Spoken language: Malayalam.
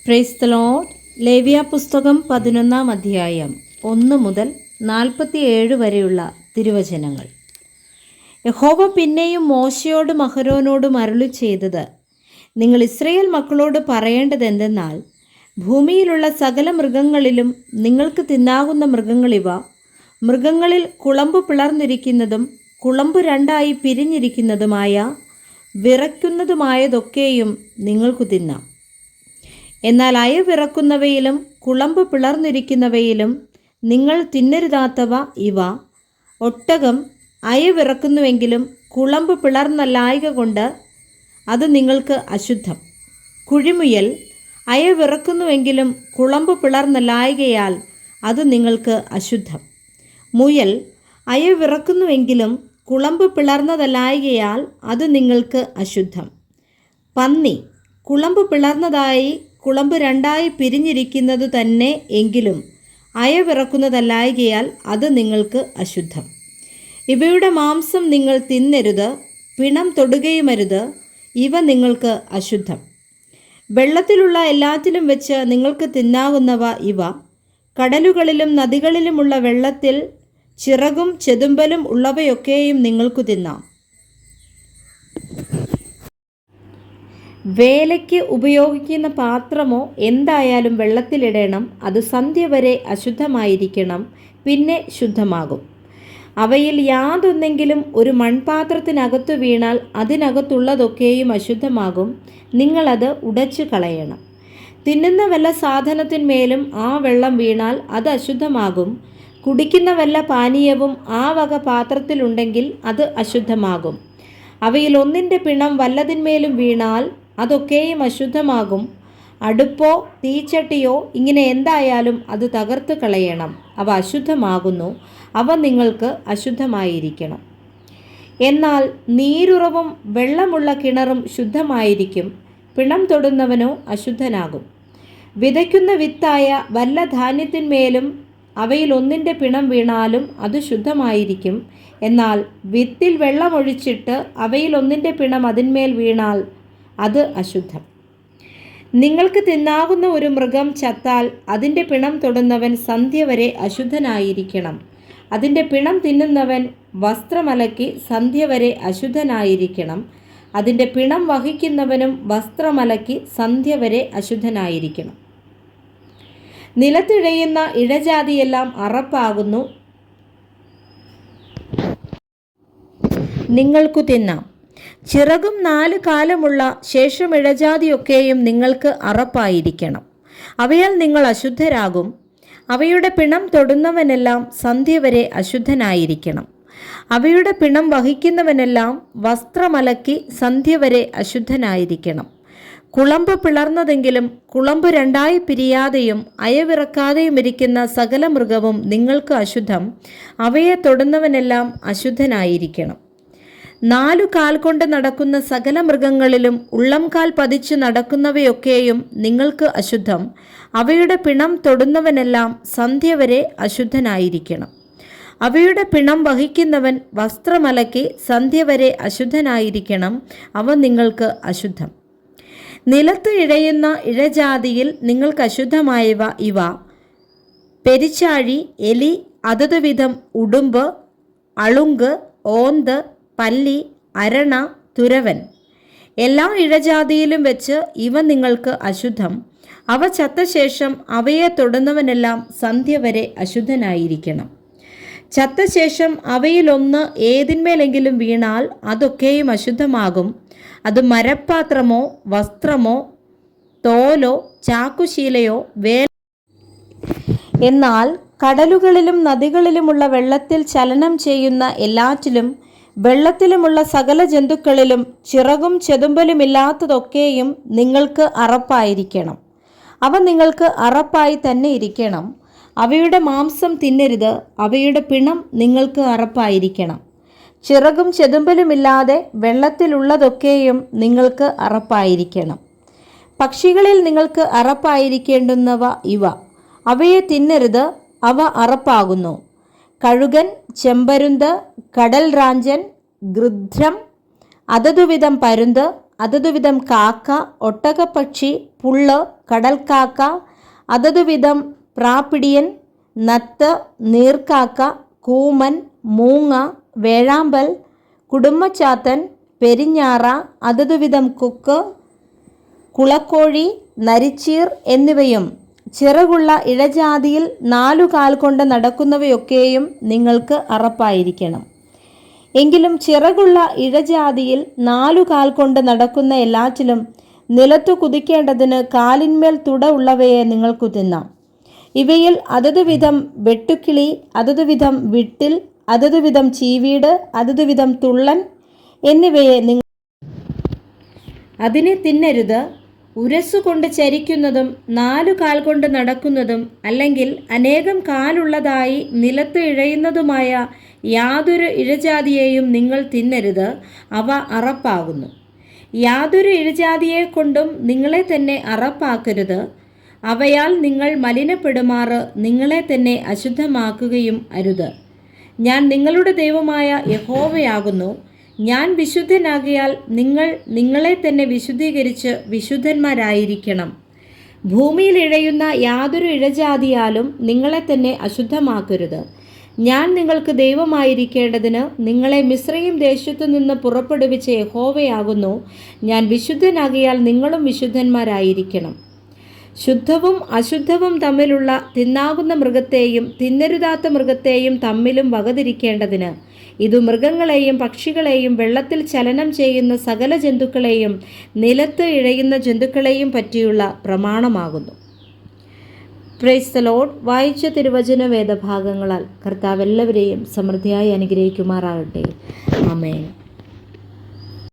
Praise the Lord. ലേവ്യ പുസ്തകം 11 അധ്യായം 1 മുതൽ 47 വരെയുള്ള തിരുവചനങ്ങൾ. യഹോവ പിന്നെയും മോശയോടും അഹരോനോടും അരുളി ചെയ്തത്, നിങ്ങൾ ഇസ്രായേൽ മക്കളോട് പറയേണ്ടതെന്തെന്നാൽ, ഭൂമിയിലുള്ള സകല മൃഗങ്ങളിലും നിങ്ങൾക്ക് തിന്നാകുന്ന മൃഗങ്ങളിവ. മൃഗങ്ങളിൽ കുളമ്പ് പിളർന്നിരിക്കുന്നതും കുളമ്പ് രണ്ടായി പിരിഞ്ഞിരിക്കുന്നതുമായ വിറയ്ക്കുന്നതുമായതൊക്കെയും നിങ്ങൾക്കു തിന്നാം. എന്നാൽ അയവിറക്കുന്നവയിലും കുളമ്പ് പിളർന്നിരിക്കുന്നവയിലും നിങ്ങൾ തിന്നരുതാത്തവ ഇവ: ഒട്ടകം അയവിറക്കുന്നുവെങ്കിലും കുളമ്പ് പിളർന്നല്ലായക കൊണ്ട് അത് നിങ്ങൾക്ക് അശുദ്ധം. കുഴിമുയൽ അയവിറക്കുന്നുവെങ്കിലും കുളമ്പ് പിളർന്നല്ലായകയാൽ അത് നിങ്ങൾക്ക് അശുദ്ധം. മുയൽ അയവിറക്കുന്നുവെങ്കിലും കുളമ്പ് പിളർന്നതല്ലായകയാൽ അത് നിങ്ങൾക്ക് അശുദ്ധം. പന്നി കുളമ്പ് പിളർന്നതായി കുളമ്പ് രണ്ടായി പിരിഞ്ഞിരിക്കുന്നതു തന്നെ എങ്കിലും അയവിറക്കുന്നതല്ലായകയാൽ അത് നിങ്ങൾക്ക് അശുദ്ധം. ഇവയുടെ മാംസം നിങ്ങൾ തിന്നരുത്, പിണം തൊടുകയുമരുത്, ഇവ നിങ്ങൾക്ക് അശുദ്ധം. വെള്ളത്തിലുള്ള എല്ലാറ്റിലും വെച്ച് നിങ്ങൾക്ക് തിന്നാകുന്നവ ഇവ: കടലുകളിലും നദികളിലുമുള്ള വെള്ളത്തിൽ ചിറകും ചെതുമ്പലും ഉള്ളവയൊക്കെയും നിങ്ങൾക്കു തിന്നാം. വേലയ്ക്ക് ഉപയോഗിക്കുന്ന പാത്രമോ എന്തായാലും വെള്ളത്തിലിടണം, അത് സന്ധ്യ വരെ അശുദ്ധമായിരിക്കണം, പിന്നെ ശുദ്ധമാകും. അവയിൽ യാതൊന്നെങ്കിലും ഒരു മൺപാത്രത്തിനകത്തു വീണാൽ അതിനകത്തുള്ളതൊക്കെയും അശുദ്ധമാകും, നിങ്ങളത് ഉടച്ചു കളയണം. തിന്നുന്ന വല്ല സാധനത്തിന്മേലും ആ വെള്ളം വീണാൽ അത് അശുദ്ധമാകും. കുടിക്കുന്ന വല്ല പാനീയവും ആ വക പാത്രത്തിലുണ്ടെങ്കിൽ അത് അശുദ്ധമാകും. അവയിൽ ഒന്നിൻ്റെ പിണം വല്ലതിന്മേലും വീണാൽ അതൊക്കെയും അശുദ്ധമാകും. അടുപ്പോ തീച്ചട്ടിയോ ഇങ്ങനെ എന്തായാലും അത് തകർത്ത് കളയണം, അവ അശുദ്ധമാകുന്നു, അവ നിങ്ങൾക്ക് അശുദ്ധമായിരിക്കണം. എന്നാൽ നീരുറവും വെള്ളമുള്ള കിണറും ശുദ്ധമായിരിക്കും, പിണം തൊടുന്നവനോ അശുദ്ധനാകും. വിതയ്ക്കുന്ന വിത്തായ വല്ല ധാന്യത്തിന്മേലും അവയിൽ ഒന്നിൻ്റെ പിണം വീണാലും അത് ശുദ്ധമായിരിക്കും. എന്നാൽ വിത്തിൽ വെള്ളമൊഴിച്ചിട്ട് അവയിൽ ഒന്നിൻ്റെ പിണം അതിന്മേൽ വീണാൽ അത് അശുദ്ധം. നിങ്ങൾക്ക് തിന്നാകുന്ന ഒരു മൃഗം ചത്താൽ അതിൻ്റെ പിണം തൊടുന്നവൻ സന്ധ്യ വരെ അശുദ്ധനായിരിക്കണം. അതിൻ്റെ പിണം തിന്നുന്നവൻ വസ്ത്രമലക്കി സന്ധ്യ വരെ അശുദ്ധനായിരിക്കണം. അതിൻ്റെ പിണം വഹിക്കുന്നവനും വസ്ത്രമലക്കി സന്ധ്യ വരെ അശുദ്ധനായിരിക്കണം. നിലത്തിഴയുന്ന ഇഴജാതിയെല്ലാം അറപ്പാകുന്നു, നിങ്ങൾക്കു തിന്നാം. ചിറകും 4 കാലുമുള്ള ശേഷം ഇഴജാതിയൊക്കെയും നിങ്ങൾക്ക് അറപ്പായിരിക്കണം, അവയാൽ നിങ്ങൾ അശുദ്ധരാകും. അവയുടെ പിണം തൊടുന്നവനെല്ലാം സന്ധ്യ വരെ അശുദ്ധനായിരിക്കണം. അവയുടെ പിണം വഹിക്കുന്നവനെല്ലാം വസ്ത്രമലക്കി സന്ധ്യ വരെ അശുദ്ധനായിരിക്കണം. കുളമ്പ് പിളർന്നതെങ്കിലും കുളമ്പ് രണ്ടായി പിരിയാതെയും അയവിറക്കാതെയും ഇരിക്കുന്ന സകല മൃഗവും നിങ്ങൾക്ക് അശുദ്ധം, അവയെ തൊടുന്നവനെല്ലാം അശുദ്ധനായിരിക്കണം. 4 കാൽ കൊണ്ട് നടക്കുന്ന സകല മൃഗങ്ങളിലും ഉള്ളംകാൽ പതിച്ച് നടക്കുന്നവയൊക്കെയും നിങ്ങൾക്ക് അശുദ്ധം, അവയുടെ പിണം തൊടുന്നവനെല്ലാം സന്ധ്യ വരെ അശുദ്ധനായിരിക്കണം. അവയുടെ പിണം വഹിക്കുന്നവൻ വസ്ത്രമലക്കി സന്ധ്യ വരെ അശുദ്ധനായിരിക്കണം, അവ നിങ്ങൾക്ക് അശുദ്ധം. നിലത്ത് ഇഴയുന്ന ഇഴജാതിയിൽ നിങ്ങൾക്ക് അശുദ്ധമായവ ഇവ: പെരിച്ചാഴി, എലി, അതത് വിധം ഉടുമ്പ്, അളുങ്ക്, ഓന്ത്, പല്ലി, അരണ, തുരവൻ. എല്ലാ ഇഴജാതിയിലും വെച്ച് ഇവ നിങ്ങൾക്ക് അശുദ്ധം. അവ ചത്ത ശേഷം അവയെ തൊടുന്നവനെല്ലാം സന്ധ്യ വരെ അശുദ്ധനായിരിക്കണം. ചത്ത ശേഷം അവയിലൊന്ന് ഏതിന്മേലെങ്കിലും വീണാൽ അതൊക്കെയും അശുദ്ധമാകും. അത് മരപ്പാത്രമോ വസ്ത്രമോ തോലോ ചാക്കുശീലയോ എന്നാൽ കടലുകളിലും നദികളിലുമുള്ള വെള്ളത്തിൽ ചലനം ചെയ്യുന്ന എല്ലാറ്റിലും വെള്ളത്തിലുമുള്ള സകല ജന്തുക്കളിലും ചിറകും ചെതുമ്പലുമില്ലാത്തതൊക്കെയും നിങ്ങൾക്ക് അറപ്പായിരിക്കണം, അവ നിങ്ങൾക്ക് അറപ്പായി തന്നെ ഇരിക്കണം. അവയുടെ മാംസം തിന്നരുത്, അവയുടെ പിണം നിങ്ങൾക്ക് അറപ്പായിരിക്കണം. ചിറകും ചെതുമ്പലുമില്ലാതെ വെള്ളത്തിലുള്ളതൊക്കെയും നിങ്ങൾക്ക് അറപ്പായിരിക്കണം. പക്ഷികളിൽ നിങ്ങൾക്ക് അറപ്പായിരിക്കേണ്ടുന്നവ ഇവ: അവയെ തിന്നരുത്, അവ അറപ്പാകുന്നു. കഴുകൻ, ചെമ്പരുന്ത്, കടൽ റാഞ്ചൻ, ഗൃധ്രം, അതതുവിധം പരുന്ത്, അതതു വിധം കാക്ക, ഒട്ടകപ്പക്ഷി, പുള്ള്, കടൽക്കാക്ക, അതതു വിധം പ്രാപ്പിടിയൻ, നത്ത്, നീർക്കാക്ക, കൂമൻ, മൂങ്ങ, വേഴാമ്പൽ, കുടുമ്മച്ചാത്തൻ, പെരിഞ്ഞാറ, അതതു വിധം കൊക്ക്, കുളക്കോഴി, നരിച്ചീർ എന്നിവയും ചിറകുള്ള ഇഴജാതിയിൽ 4 കാൽ കൊണ്ട് നടക്കുന്നവയൊക്കെയും നിങ്ങൾക്ക് അറപ്പായിരിക്കണം. എങ്കിലും ചിറകുള്ള ഇഴജാതിയിൽ 4 കാൽ കൊണ്ട് നടക്കുന്ന എല്ലാറ്റിലും നിലത്തു കുതിക്കേണ്ടതിന് കാലിന്മേൽ തുട ഉള്ളവയെ നിങ്ങൾക്കു തിന്നാം. ഇവയിൽ അതതു വിധം വെട്ടുക്കിളി, അതതു വിധം വിട്ടിൽ, അതതു വിധം ചീവീട്, അതതു വിധം തുള്ളൻ എന്നിവയെ അതിനെ തിന്നരുത്. ഉരസുകൊണ്ട് ചരിക്കുന്നതും 4 കാൽ കൊണ്ട് നടക്കുന്നതും അല്ലെങ്കിൽ അനേകം കാലുള്ളതായി നിലത്ത് ഇഴയുന്നതുമായ യാതൊരു ഇഴജാതിയെയും നിങ്ങൾ തിന്നരുത്. അവ അറപ്പാകുന്നു. യാതൊരു ഇഴജാതിയെക്കൊണ്ടും നിങ്ങളെ തന്നെ അറപ്പാക്കരുത്. അവയാൽ നിങ്ങൾ മലിനപ്പെടുമാറ് നിങ്ങളെ തന്നെ അശുദ്ധമാക്കുകയും അരുത്. ഞാൻ നിങ്ങളുടെ ദൈവമായ യഹോവയാകുന്നു. ഞാൻ വിശുദ്ധനാകിയാൽ നിങ്ങൾ നിങ്ങളെ തന്നെ വിശുദ്ധീകരിച്ച് വിശുദ്ധന്മാരായിരിക്കണം. ഭൂമിയിൽ ഇഴയുന്ന യാതൊരു ഇഴജാതിയാലും നിങ്ങളെ തന്നെ അശുദ്ധമാക്കരുത്. ഞാൻ നിങ്ങൾക്ക് ദൈവമായിരിക്കേണ്ടതിന് നിങ്ങളെ മിസ്രയീം ദേശത്തു നിന്ന് പുറപ്പെടുവിച്ച യഹോവയാകുന്നു. ഞാൻ വിശുദ്ധനാകിയാൽ നിങ്ങളും വിശുദ്ധന്മാരായിരിക്കണം. ശുദ്ധവും അശുദ്ധവും തമ്മിലുള്ള തിന്നാകുന്ന മൃഗത്തെയും തിന്നരുതാത്ത മൃഗത്തെയും തമ്മിലും വകതിരിക്കേണ്ടതിന് ഇതു മൃഗങ്ങളെയും പക്ഷികളെയും വെള്ളത്തിൽ ചലനം ചെയ്യുന്ന സകല ജന്തുക്കളെയും നിലത്ത് ഇഴയുന്ന ജന്തുക്കളെയും പറ്റിയുള്ള പ്രമാണമാകുന്നു. Praise the Lord. വായിച്ച തിരുവചന വേദഭാഗങ്ങളാൽ കർത്താവ് എല്ലാവരെയും സമൃദ്ധിയായി അനുഗ്രഹിക്കുമാറാകട്ടെ. ആമേൻ.